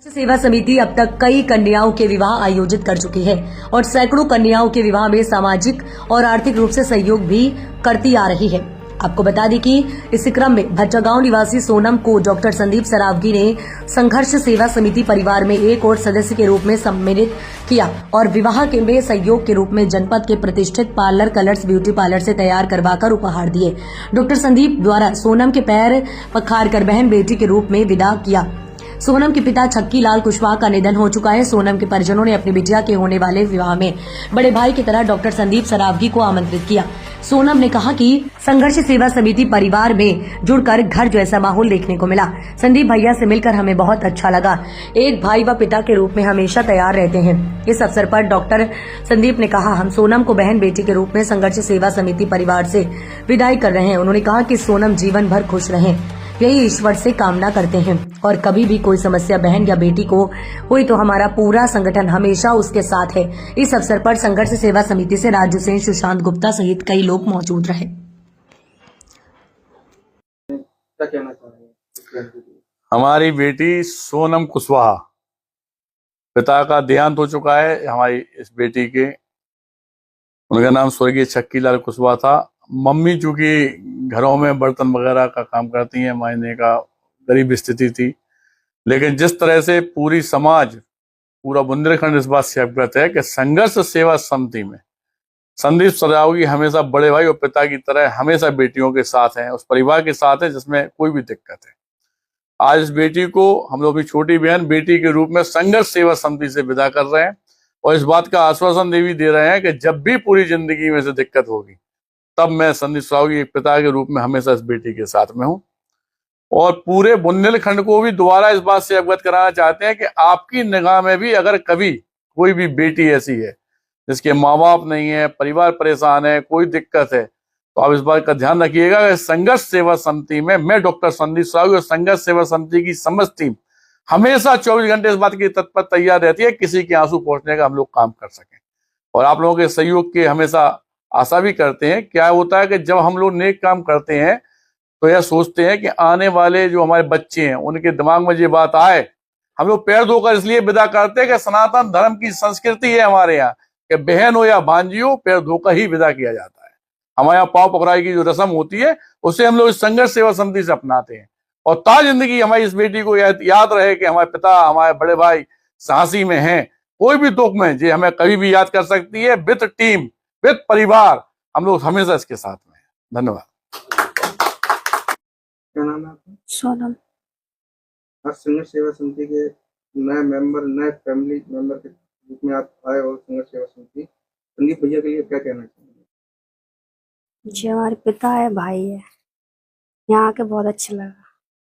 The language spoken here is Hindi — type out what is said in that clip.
सेवा समिति अब तक कई कन्याओं के विवाह आयोजित कर चुकी है और सैकड़ों कन्याओं के विवाह में सामाजिक और आर्थिक रूप से सहयोग भी करती आ रही है। आपको बता दें कि इसी क्रम में भट्टा गांव निवासी सोनम को डॉक्टर संदीप सरावगी ने संघर्ष सेवा समिति परिवार में एक और सदस्य के रूप में सम्मिलित किया और विवाह के में सहयोग के रूप में जनपद के प्रतिष्ठित पार्लर कलर्स ब्यूटी पार्लर से तैयार करवाकर उपहार दिए। डॉक्टर संदीप द्वारा सोनम के पैर पखार कर बहन बेटी के रूप में विदा किया। सोनम के पिता छक्की लाल कुशवाहा का निधन हो चुका है। सोनम के परिजनों ने अपनी बिटिया के होने वाले विवाह में बड़े भाई की तरह डॉक्टर संदीप सरावगी को आमंत्रित किया। सोनम ने कहा कि संघर्ष सेवा समिति परिवार में जुड़कर घर जैसा माहौल देखने को मिला। संदीप भैया से मिलकर हमें बहुत अच्छा लगा। एक भाई व पिता के रूप में हमेशा तैयार रहते हैं। इस अवसर पर डॉक्टर संदीप ने कहा, हम सोनम को बहन बेटी के रूप में संघर्ष सेवा समिति परिवार से विदाई कर रहे हैं। उन्होंने कहा कि सोनम जीवन भर खुश रहें, यही ईश्वर से कामना करते हैं और कभी भी कोई समस्या बहन या बेटी को हुई तो हमारा पूरा संगठन हमेशा उसके साथ है। इस अवसर पर संघर्ष सेवा समिति से राजू सिंह, सुशांत गुप्ता सहित कई लोग मौजूद रहे। क्या कहना चाहेंगे? हमारी बेटी सोनम कुशवाहा, पिता का देहांत हो चुका है। हमारी इस बेटी के, उनका नाम स्वर्गीय छक्की लाल कुशवाहा था। मम्मी चूंकि घरों में बर्तन वगैरह का काम करती हैं, महीने का गरीब स्थिति थी, लेकिन जिस तरह से पूरी समाज, पूरा बुंदेलखंड इस बात से अवगत है कि संघर्ष सेवा समिति में संदीप सरावगी हमेशा बड़े भाई और पिता की तरह हमेशा बेटियों के साथ हैं, उस परिवार के साथ है जिसमें कोई भी दिक्कत है। आज इस बेटी को हम लोग अपनी छोटी बहन बेटी के रूप में संघर्ष सेवा समिति से विदा कर रहे हैं और इस बात का आश्वासन दे रहे हैं कि जब भी पूरी जिंदगी में से दिक्कत होगी तब मैं संदीप सरावगी एक पिता के रूप में हमेशा इस बेटी के साथ में हूं। और पूरे बुंदेलखंड को भी दोबारा इस बात से अवगत कराना चाहते हैं कि आपकी निगाह में भी अगर कभी कोई भी बेटी ऐसी है जिसके माँ बाप नहीं है, परिवार परेशान है, कोई दिक्कत है, तो आप इस बात का ध्यान रखिएगा कि संघर्ष सेवा समिति में मैं डॉक्टर संदीप सरावगी और संघर्ष सेवा समिति की समस्त टीम हमेशा 24 घंटे इस बात की तत्पर तैयार रहती है किसी के आंसू पहुंचने का हम लोग काम कर सकें और आप लोगों के सहयोग के हमेशा आशा भी करते हैं। क्या होता है कि जब हम लोग नेक काम करते हैं तो यह सोचते हैं कि आने वाले जो हमारे बच्चे हैं उनके दिमाग में ये बात आए। हम लोग पैर धोकर इसलिए विदा करते हैं कि सनातन धर्म की संस्कृति है हमारे यहाँ कि बहन हो या भांजी हो, पैर धोकर ही विदा किया जाता है। हमारे यहाँ पाँव पकड़ाई की जो रस्म होती है उसे हम लोग इस संघर्ष सेवा समिति से अपनाते हैं और ता जिंदगी हमारी इस बेटी को याद रहे कि हमारे पिता, हमारे बड़े भाई झांसी में हैं। कोई भी दुख में ये हमें कभी भी याद कर सकती है। विद टीम, विद परिवार, हम लोग हमेशा इसके साथ में हैं। धन्यवाद। क्या नाम है आपका? सोनम। आज संघर्ष सेवा समिति के नए मेंबर, नए फैमिली मेंबर के रूप में आप आए और संघर्ष सेवा समिति, संदीप भैया के लिए क्या कहना चाहेंगे? जी हमारे पिता है, भाई है, यहाँ आके बहुत अच्छा लगा।